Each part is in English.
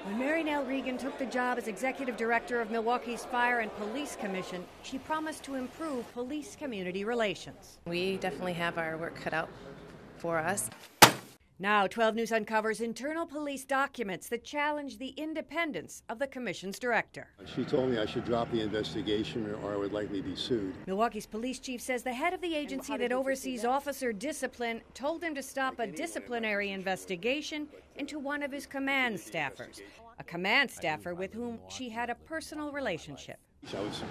When Mary Nell Regan took the job as executive director of Milwaukee's Fire and Police Commission, she promised to improve police-community relations. We definitely have our work cut out for us. Now, 12 News uncovers internal police documents that challenge the independence of the commission's director. She told me I should drop the investigation or I would likely be sued. Milwaukee's police chief says the head of the agency that oversees officer discipline told him to stop a disciplinary investigation into one of his command staffers, a command staffer with whom she had a personal relationship. I was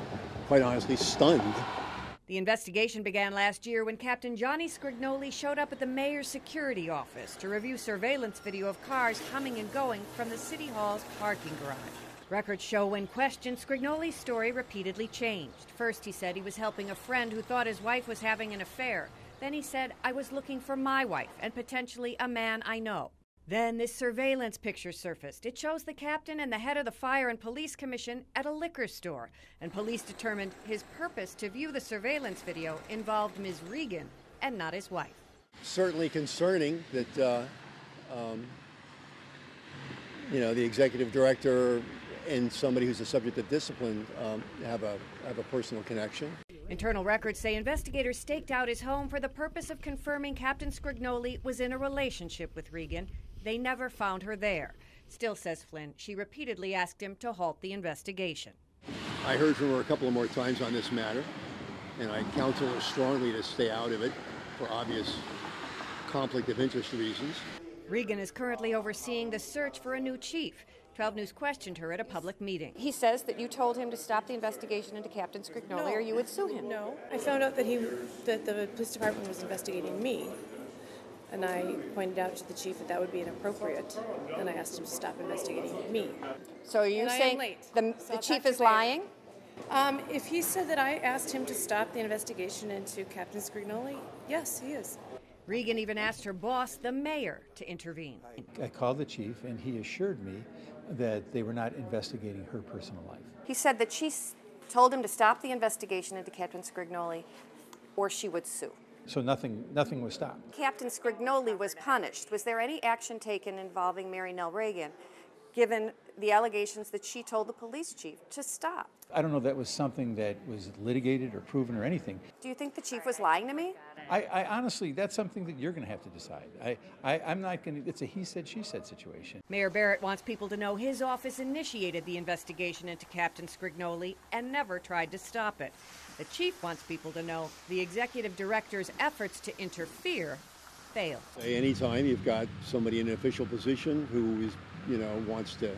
quite honestly stunned. The investigation began last year when Captain Johnny Scrignoli showed up at the mayor's security office to review surveillance video of cars coming and going from the City Hall's parking garage. Records show when questioned, Scrignoli's story repeatedly changed. First, he said he was helping a friend who thought his wife was having an affair. Then he said, I was looking for my wife and potentially a man I know. Then this surveillance picture surfaced. It shows the captain and the head of the Fire and Police Commission at a liquor store, and police determined his purpose to view the surveillance video involved Ms. Regan and not his wife. Certainly concerning that, the executive director and somebody who's the subject of discipline have a personal connection. Internal records say investigators staked out his home for the purpose of confirming Captain Scrignoli was in a relationship with Regan. They never found her there. Still, says Flynn, she repeatedly asked him to halt the investigation. I heard from her a couple of more times on this matter, and I counsel her strongly to stay out of it for obvious conflict of interest reasons. Regan is currently overseeing the search for a new chief. 12 News questioned her at a public meeting. He says that you told him to stop the investigation into Captain Scrignoli or you would sue him. No, I found out that the police department was investigating me, and I pointed out to the chief that would be inappropriate, and I asked him to stop investigating me. So are you saying the chief is lying? If he said that I asked him to stop the investigation into Captain Scrignoli, yes, he is. Regan even asked her boss, the mayor, to intervene. I called the chief, and he assured me that they were not investigating her personal life. He said that she told him to stop the investigation into Captain Scrignoli or she would sue. So nothing was stopped. Captain Scrignoli was punished. Was there any action taken involving Mary Nell Regan, given the allegations that she told the police chief to stop? I don't know if that was something that was litigated or proven or anything. Do you think the chief was lying to me? I honestly, that's something that you're going to have to decide. I'm not going to, it's a he said, she said situation. Mayor Barrett wants people to know his office initiated the investigation into Captain Scrignoli and never tried to stop it. The chief wants people to know the executive director's efforts to interfere failed. Anytime you've got somebody in an official position who is, wants to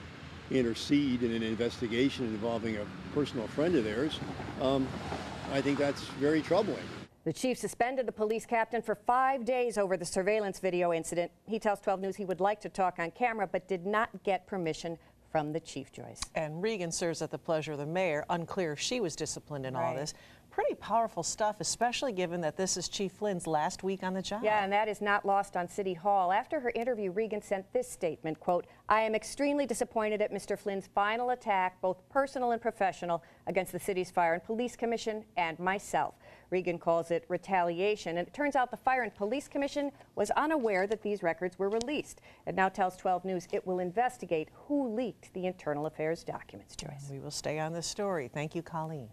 intercede in an investigation involving a personal friend of theirs, I think that's very troubling. The chief suspended the police captain for 5 days over the surveillance video incident. He tells 12 News he would like to talk on camera, but did not get permission from the chief, Joyce. And Regan serves at the pleasure of the mayor. Unclear if she was disciplined in all this. Pretty powerful stuff, especially given that this is Chief Flynn's last week on the job. Yeah, and that is not lost on City Hall. After her interview, Regan sent this statement, quote, I am extremely disappointed at Mr. Flynn's final attack, both personal and professional, against the city's Fire and Police Commission and myself. Regan calls it retaliation, and it turns out the Fire and Police Commission was unaware that these records were released. It now tells 12 News it will investigate who leaked the internal affairs documents, Joyce. We will stay on this story. Thank you, Colleen.